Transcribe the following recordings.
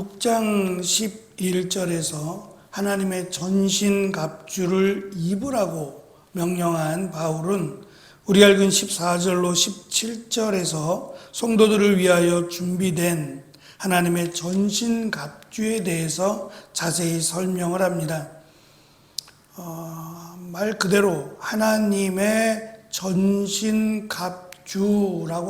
6장 11절에서 하나님의 전신갑주를 입으라고 명령한 바울은 우리 읽은 14절로 17절에서 성도들을 위하여 준비된 하나님의 전신갑주에 대해서 자세히 설명을 합니다. 말 그대로 하나님의 전신갑주라고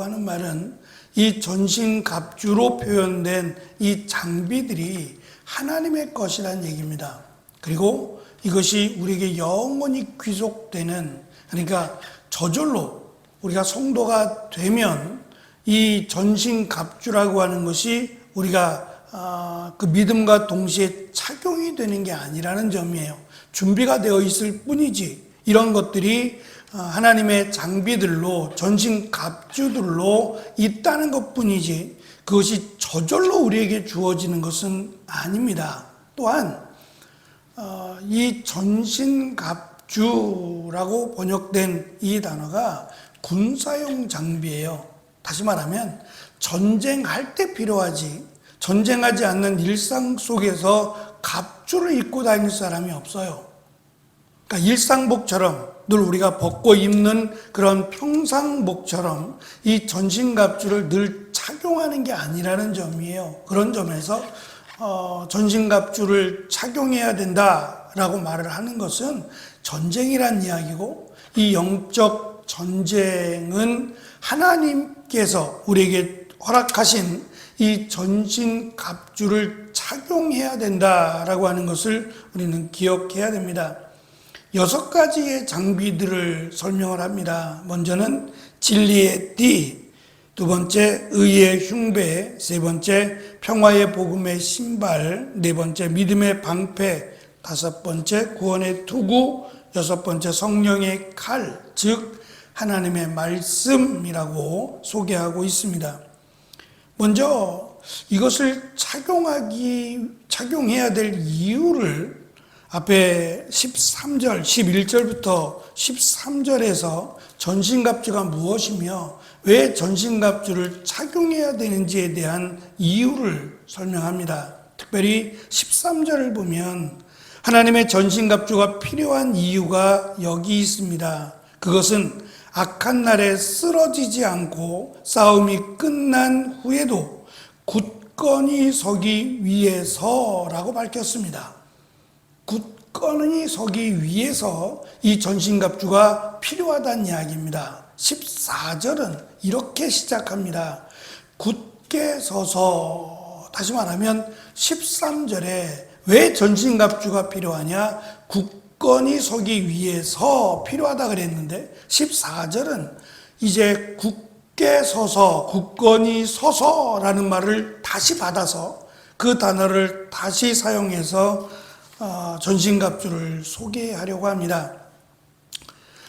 하는 말은 이 전신갑주로 표현된 이 장비들이 하나님의 것이라는 얘기입니다. 그리고 이것이 우리에게 영원히 귀속되는, 그러니까 저절로 우리가 성도가 되면 이 전신갑주라고 하는 것이 우리가 그 믿음과 동시에 착용이 되는 게 아니라는 점이에요. 준비가 되어 있을 뿐이지 이런 것들이 하나님의 장비들로, 전신갑주들로 있다는 것뿐이지 그것이 저절로 우리에게 주어지는 것은 아닙니다. 또한 이 전신갑주라고 번역된 이 단어가 군사용 장비예요. 다시 말하면 전쟁할 때 필요하지, 전쟁하지 않는 일상 속에서 갑주를 입고 다닐 사람이 없어요. 그러니까 일상복처럼 늘 우리가 벗고 입는 그런 평상복처럼 이 전신갑주를 늘 착용하는 게 아니라는 점이에요. 그런 점에서 전신갑주를 착용해야 된다라고 말을 하는 것은 전쟁이란 이야기고, 이 영적 전쟁은 하나님께서 우리에게 허락하신 이 전신갑주를 착용해야 된다라고 하는 것을 우리는 기억해야 됩니다. 6가지의 장비들을 설명을 합니다. 먼저는 진리의 띠, 두 번째 의의 흉배, 세 번째 평화의 복음의 신발, 네 번째 믿음의 방패, 다섯 번째 구원의 투구, 여섯 번째 성령의 칼, 즉 하나님의 말씀이라고 소개하고 있습니다. 먼저 이것을 착용해야 될 이유를 앞에 13절, 11절부터 13절에서 전신갑주가 무엇이며 왜 전신갑주를 착용해야 되는지에 대한 이유를 설명합니다. 특별히 13절을 보면 하나님의 전신갑주가 필요한 이유가 여기 있습니다. 그것은 악한 날에 쓰러지지 않고 싸움이 끝난 후에도 굳건히 서기 위해서라고 밝혔습니다. 굳건히 서기 위해서 이 전신갑주가 필요하다는 이야기입니다. 14절은 이렇게 시작합니다. 굳게 서서, 다시 말하면 13절에 왜 전신갑주가 필요하냐? 굳건히 서기 위해서 필요하다 그랬는데 14절은 이제 굳게 서서, 굳건히 서서라는 말을 다시 받아서 그 단어를 다시 사용해서 전신갑주를 소개하려고 합니다.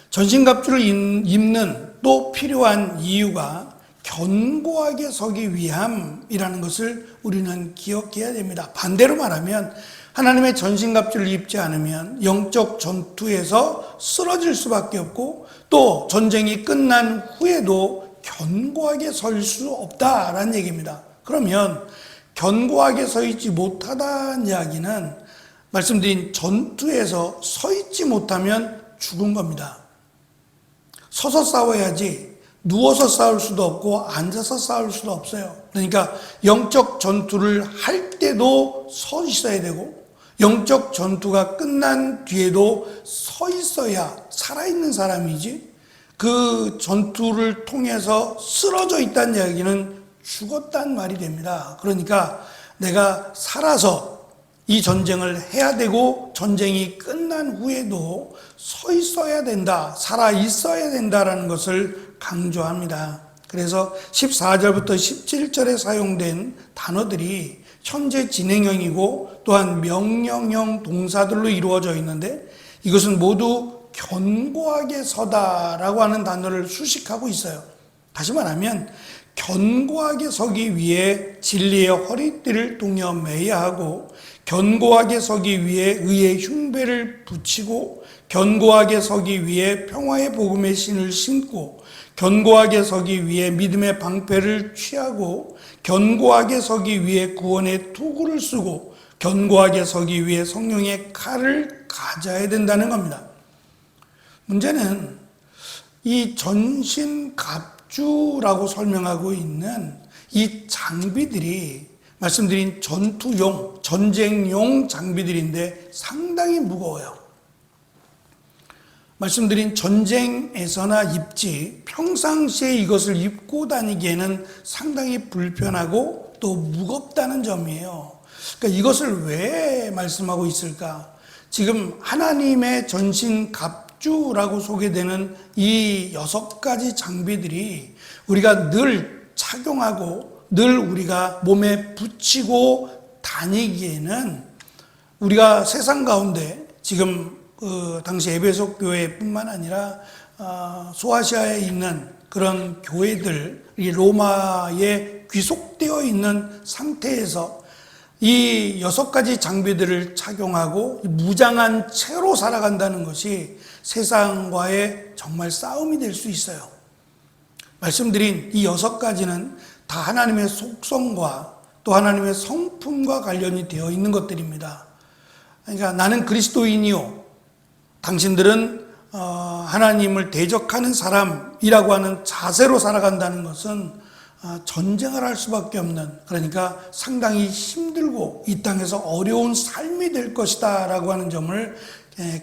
전신갑주를 입는 또 필요한 이유가 견고하게 서기 위함이라는 것을 우리는 기억해야 됩니다. 반대로 말하면 하나님의 전신갑주를 입지 않으면 영적 전투에서 쓰러질 수밖에 없고, 또 전쟁이 끝난 후에도 견고하게 설 수 없다라는 얘기입니다. 그러면 견고하게 서 있지 못하다는 이야기는 말씀드린 전투에서 서 있지 못하면 죽은 겁니다. 서서 싸워야지 누워서 싸울 수도 없고 앉아서 싸울 수도 없어요. 그러니까 영적 전투를 할 때도 서 있어야 되고, 영적 전투가 끝난 뒤에도 서 있어야 살아있는 사람이지, 그 전투를 통해서 쓰러져 있다는 이야기는 죽었다는 말이 됩니다. 그러니까 내가 살아서 이 전쟁을 해야 되고 전쟁이 끝난 후에도 서 있어야 된다, 살아 있어야 된다라는 것을 강조합니다. 그래서 14절부터 17절에 사용된 단어들이 현재 진행형이고 또한 명령형 동사들로 이루어져 있는데, 이것은 모두 견고하게 서다라고 하는 단어를 수식하고 있어요. 다시 말하면 견고하게 서기 위해 진리의 허리띠를 동여 매야 하고, 견고하게 서기 위해 의의 흉배를 붙이고, 견고하게 서기 위해 평화의 복음의 신을 신고, 견고하게 서기 위해 믿음의 방패를 취하고, 견고하게 서기 위해 구원의 투구를 쓰고, 견고하게 서기 위해 성령의 칼을 가져야 된다는 겁니다. 문제는 이 전신갑주라고 설명하고 있는 이 장비들이 말씀드린 전투용, 전쟁용 장비들인데 상당히 무거워요. 말씀드린 전쟁에서나 입지, 평상시에 이것을 입고 다니기에는 상당히 불편하고 또 무겁다는 점이에요. 그러니까 이것을 왜 말씀하고 있을까? 지금 하나님의 전신갑주라고 소개되는 이 6가지 장비들이 우리가 늘 착용하고 늘 우리가 몸에 붙이고 다니기에는 우리가 세상 가운데 지금 당시 에베소 교회뿐만 아니라 소아시아에 있는 그런 교회들이 로마에 귀속되어 있는 상태에서 이 6가지 장비들을 착용하고 무장한 채로 살아간다는 것이 세상과의 정말 싸움이 될 수 있어요. 말씀드린 이 6가지는 다 하나님의 속성과 또 하나님의 성품과 관련이 되어 있는 것들입니다. 그러니까 나는 그리스도인이요, 당신들은 하나님을 대적하는 사람이라고 하는 자세로 살아간다는 것은 전쟁을 할 수밖에 없는, 그러니까 상당히 힘들고 이 땅에서 어려운 삶이 될 것이다 라고 하는 점을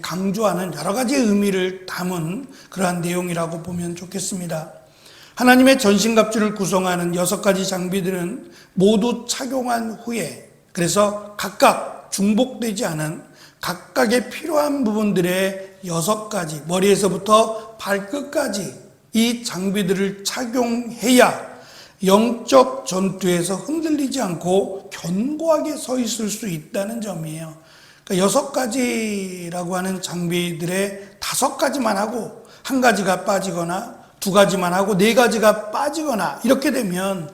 강조하는 여러 가지 의미를 담은 그러한 내용이라고 보면 좋겠습니다. 하나님의 전신갑주를 구성하는 6가지 장비들은 모두 착용한 후에, 그래서 각각 중복되지 않은 각각의 필요한 부분들의 6가지, 머리에서부터 발끝까지 이 장비들을 착용해야 영적 전투에서 흔들리지 않고 견고하게 서 있을 수 있다는 점이에요. 그러니까 6가지라고 하는 장비들의 5가지만 하고 1가지가 빠지거나 2가지만 하고 4가지가 빠지거나 이렇게 되면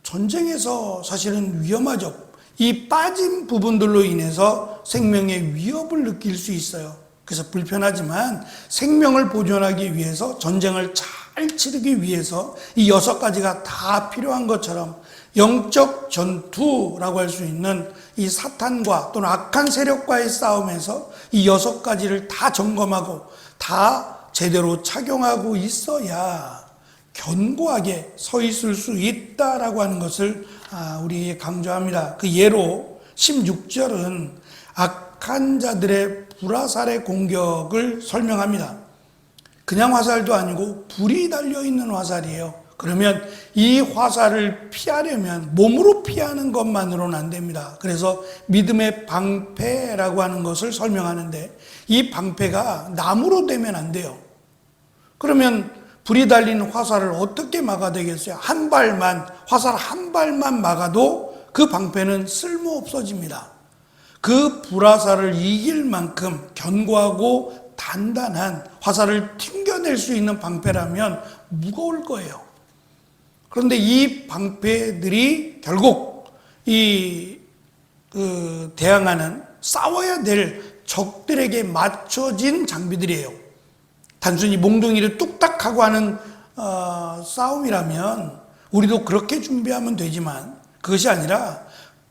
전쟁에서 사실은 위험하죠. 이 빠진 부분들로 인해서 생명의 위협을 느낄 수 있어요. 그래서 불편하지만 생명을 보존하기 위해서, 전쟁을 잘 치르기 위해서 이 6가지가 다 필요한 것처럼 영적 전투라고 할 수 있는 이 사탄과 또는 악한 세력과의 싸움에서 이 6가지를 다 점검하고 다 제대로 착용하고 있어야 견고하게 서 있을 수 있다라고 하는 것을 우리에게 강조합니다. 그 예로 16절은 악한 자들의 불화살의 공격을 설명합니다. 그냥 화살도 아니고 불이 달려있는 화살이에요. 그러면 이 화살을 피하려면 몸으로 피하는 것만으로는 안 됩니다. 그래서 믿음의 방패라고 하는 것을 설명하는데 이 방패가 나무로 되면 안 돼요. 그러면 불이 달리는 화살을 어떻게 막아야 되겠어요? 화살 한 발만 막아도 그 방패는 쓸모 없어집니다. 그 불화살을 이길 만큼 견고하고 단단한 화살을 튕겨낼 수 있는 방패라면 무거울 거예요. 그런데 이 방패들이 결국 대항하는 싸워야 될 적들에게 맞춰진 장비들이에요. 단순히 몽둥이를 뚝딱 하고 하는 싸움이라면 우리도 그렇게 준비하면 되지만 그것이 아니라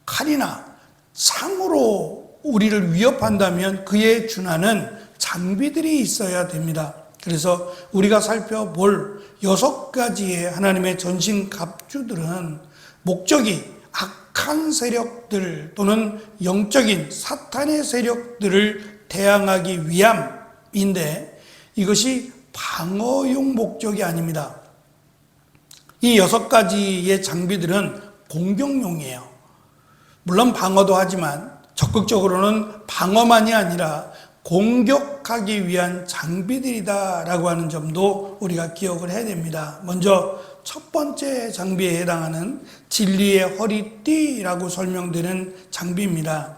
칼이나 창으로 우리를 위협한다면 그에 준하는 장비들이 있어야 됩니다. 그래서 우리가 살펴볼 6가지의 하나님의 전신갑주들은 목적이 악한 세력들 또는 영적인 사탄의 세력들을 대항하기 위함인데 이것이 방어용 목적이 아닙니다. 이 6가지의 장비들은 공격용이에요. 물론 방어도 하지만 적극적으로는 방어만이 아니라 공격하기 위한 장비들이다라고 하는 점도 우리가 기억을 해야 됩니다. 먼저 첫 번째 장비에 해당하는 진리의 허리띠라고 설명되는 장비입니다.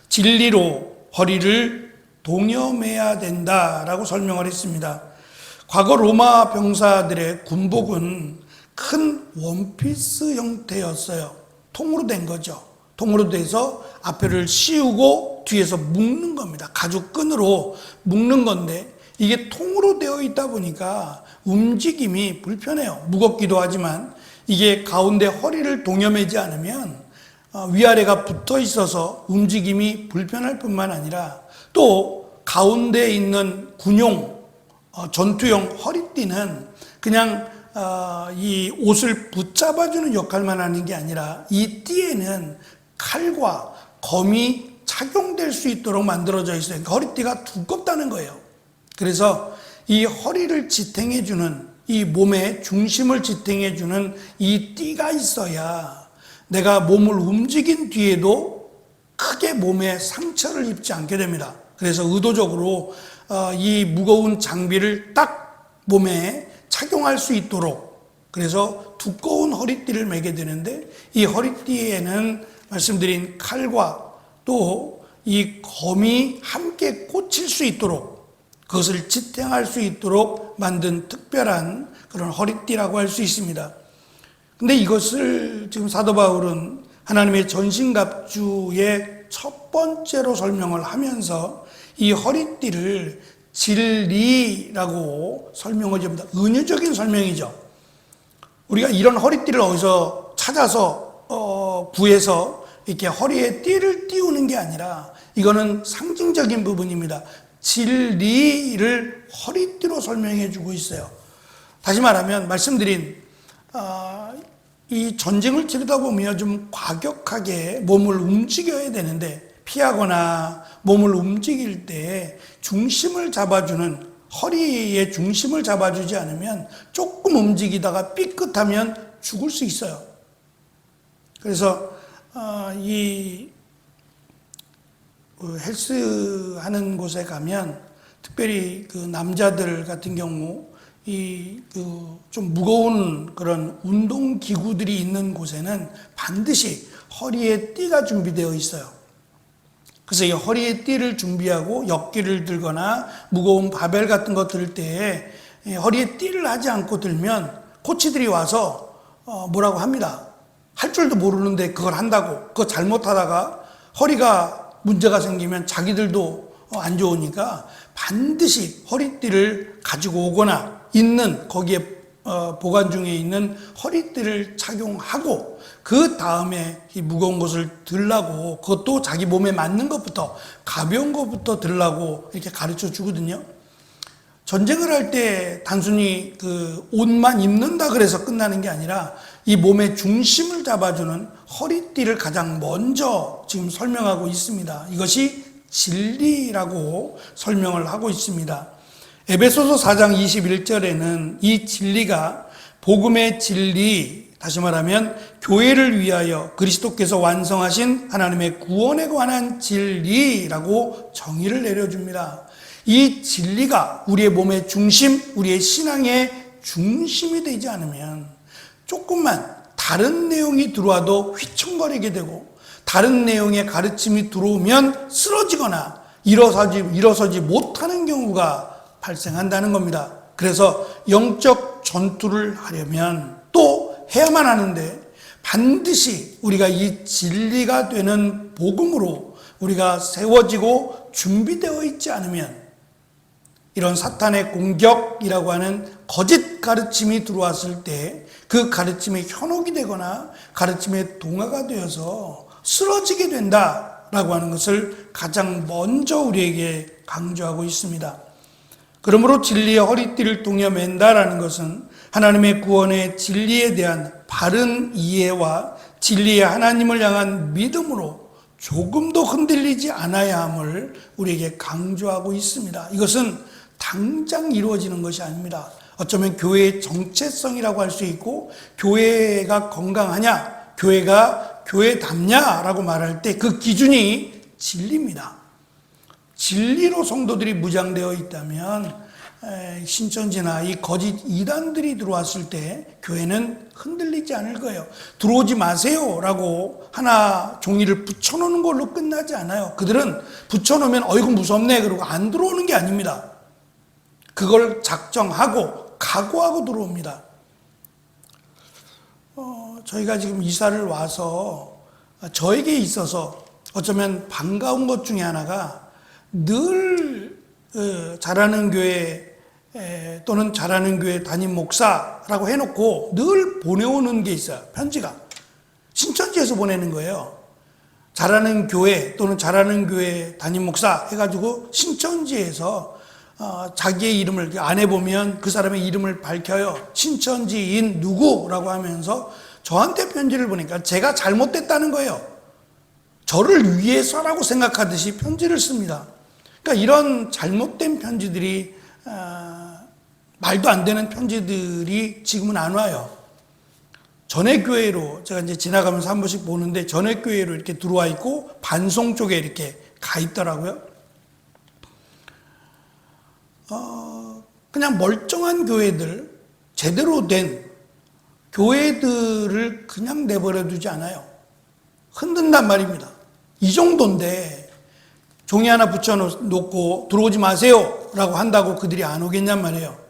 진리로 허리를 동여매야 된다라고 설명을 했습니다. 과거 로마 병사들의 군복은 큰 원피스 형태였어요. 통으로 된 거죠. 통으로 돼서 앞에를 씌우고 뒤에서 묶는 겁니다. 가죽끈으로 묶는 건데 이게 통으로 되어 있다 보니까 움직임이 불편해요. 무겁기도 하지만 이게 가운데 허리를 동여매지 않으면 위아래가 붙어 있어서 움직임이 불편할 뿐만 아니라 또 가운데 있는 군용 전투용 허리띠는 그냥 이 옷을 붙잡아주는 역할만 하는 게 아니라 이 띠에는 칼과 검이 착용될 수 있도록 만들어져 있어요. 그러니까 허리띠가 두껍다는 거예요. 그래서 이 허리를 지탱해주는, 이 몸의 중심을 지탱해주는 이 띠가 있어야 내가 몸을 움직인 뒤에도 크게 몸에 상처를 입지 않게 됩니다. 그래서 의도적으로 이 무거운 장비를 딱 몸에 착용할 수 있도록, 그래서 두꺼운 허리띠를 매게 되는데 이 허리띠에는 말씀드린 칼과 또 이 검이 함께 꽂힐 수 있도록, 그것을 지탱할 수 있도록 만든 특별한 그런 허리띠라고 할 수 있습니다. 근데 이것을 지금 사도 바울은 하나님의 전신갑주의 첫 번째로 설명을 하면서 이 허리띠를 진리라고 설명을 합니다. 은유적인 설명이죠. 우리가 이런 허리띠를 어디서 찾아서 구해서 이렇게 허리에 띠를 띄우는 게 아니라 이거는 상징적인 부분입니다. 진리를 허리띠로 설명해 주고 있어요. 다시 말하면 말씀드린 이 전쟁을 치르다 보면 좀 과격하게 몸을 움직여야 되는데 피하거나 몸을 움직일 때 중심을 잡아주는, 허리의 중심을 잡아주지 않으면 조금 움직이다가 삐끗하면 죽을 수 있어요. 그래서 이 헬스 하는 곳에 가면 특별히 그 남자들 같은 경우 좀 무거운 그런 운동 기구들이 있는 곳에는 반드시 허리에 띠가 준비되어 있어요. 그래서 이 허리에 띠를 준비하고 역기를 들거나 무거운 바벨 같은 거 들 때 허리에 띠를 하지 않고 들면 코치들이 와서 뭐라고 합니다. 할 줄도 모르는데 그걸 한다고. 그거 잘못하다가 허리가 문제가 생기면 자기들도 안 좋으니까 반드시 허리띠를 가지고 오거나 있는 거기에 보관 중에 있는 허리띠를 착용하고 그 다음에 이 무거운 것을 들라고, 그것도 자기 몸에 맞는 것부터, 가벼운 것부터 들라고 이렇게 가르쳐 주거든요. 전쟁을 할 때 단순히 그 옷만 입는다 그래서 끝나는 게 아니라 이 몸의 중심을 잡아주는 허리띠를 가장 먼저 지금 설명하고 있습니다. 이것이 진리라고 설명을 하고 있습니다. 에베소서 4장 21절에는 이 진리가 복음의 진리, 다시 말하면 교회를 위하여 그리스도께서 완성하신 하나님의 구원에 관한 진리라고 정의를 내려줍니다. 이 진리가 우리의 몸의 중심, 우리의 신앙의 중심이 되지 않으면 조금만 다른 내용이 들어와도 휘청거리게 되고 다른 내용의 가르침이 들어오면 쓰러지거나 일어서지 못하는 경우가 발생한다는 겁니다. 그래서 영적 전투를 하려면 또 해야만 하는데 반드시 우리가 이 진리가 되는 복음으로 우리가 세워지고 준비되어 있지 않으면 이런 사탄의 공격이라고 하는 거짓 가르침이 들어왔을 때 그 가르침에 현혹이 되거나 가르침의 동화가 되어서 쓰러지게 된다라고 하는 것을 가장 먼저 우리에게 강조하고 있습니다. 그러므로 진리의 허리띠를 동여맨다라는 것은 하나님의 구원의 진리에 대한 바른 이해와 진리의 하나님을 향한 믿음으로 조금도 흔들리지 않아야 함을 우리에게 강조하고 있습니다. 이것은 당장 이루어지는 것이 아닙니다. 어쩌면 교회의 정체성이라고 할 수 있고 교회가 건강하냐, 교회가 교회답냐라고 말할 때 그 기준이 진리입니다. 진리로 성도들이 무장되어 있다면 신천지나 이 거짓 이단들이 들어왔을 때 교회는 흔들리지 않을 거예요. 들어오지 마세요라고 하나 종이를 붙여놓는 걸로 끝나지 않아요. 그들은 붙여놓으면 어이구 무섭네 그러고 안 들어오는 게 아닙니다. 그걸 작정하고 각오하고 들어옵니다. 저희가 지금 이사를 와서 저에게 있어서 어쩌면 반가운 것 중에 하나가 늘 잘하는 교회 또는 잘하는 교회 담임 목사라고 해놓고 늘 보내오는 게 있어요. 편지가. 신천지에서 보내는 거예요. 잘하는 교회 또는 잘하는 교회 담임 목사 해가지고 신천지에서 자기의 이름을 안에 보면 그 사람의 이름을 밝혀요. 신천지인 누구라고 하면서 저한테 편지를 보니까 제가 잘못됐다는 거예요. 저를 위해서라고 생각하듯이 편지를 씁니다. 그러니까 이런 잘못된 편지들이 말도 안 되는 편지들이 지금은 안 와요. 전에 교회로 제가 이제 지나가면서 한 번씩 보는데 전에 교회로 이렇게 들어와 있고 반송 쪽에 이렇게 가 있더라고요. 그냥 멀쩡한 교회들, 제대로 된 교회들을 그냥 내버려 두지 않아요. 흔든단 말입니다. 이 정도인데 종이 하나 붙여놓고 들어오지 마세요 라고 한다고 그들이 안 오겠냔 말이에요.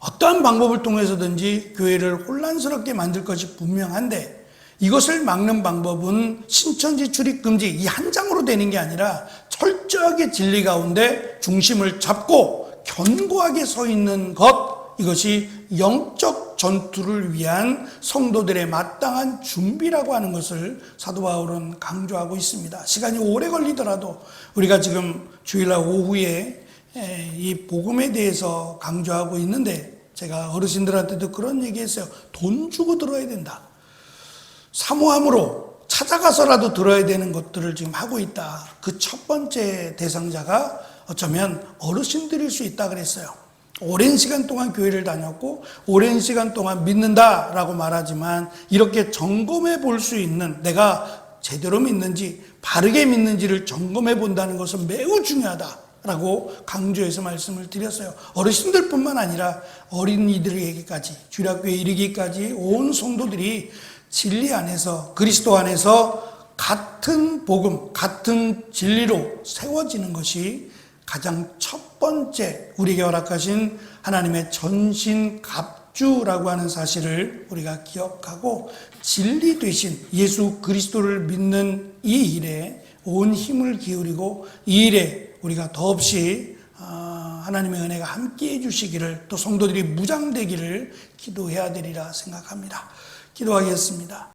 어떠한 방법을 통해서든지 교회를 혼란스럽게 만들 것이 분명한데 이것을 막는 방법은 신천지 출입 금지 이 한 장으로 되는 게 아니라 철저하게 진리 가운데 중심을 잡고 견고하게 서 있는 것, 이것이 영적 전투를 위한 성도들의 마땅한 준비라고 하는 것을 사도 바울은 강조하고 있습니다. 시간이 오래 걸리더라도 우리가 지금 주일날 오후에 이 복음에 대해서 강조하고 있는데 제가 어르신들한테도 그런 얘기했어요. 돈 주고 들어야 된다. 사모함으로 찾아가서라도 들어야 되는 것들을 지금 하고 있다. 그 첫 번째 대상자가 어쩌면 어르신들일 수 있다 그랬어요. 오랜 시간 동안 교회를 다녔고 오랜 시간 동안 믿는다라고 말하지만 이렇게 점검해 볼 수 있는, 내가 제대로 믿는지 바르게 믿는지를 점검해 본다는 것은 매우 중요하다라고 강조해서 말씀을 드렸어요. 어르신들뿐만 아니라 어린이들에게까지, 주일학교에 이르기까지 온 성도들이 진리 안에서, 그리스도 안에서 같은 복음, 같은 진리로 세워지는 것이 가장 첫 번째 우리에게 허락하신 하나님의 전신갑주라고 하는 사실을 우리가 기억하고 진리 되신 예수 그리스도를 믿는 이 일에 온 힘을 기울이고 이 일에 우리가 더없이 하나님의 은혜가 함께해 주시기를, 또 성도들이 무장되기를 기도해야 되리라 생각합니다. 기도하겠습니다.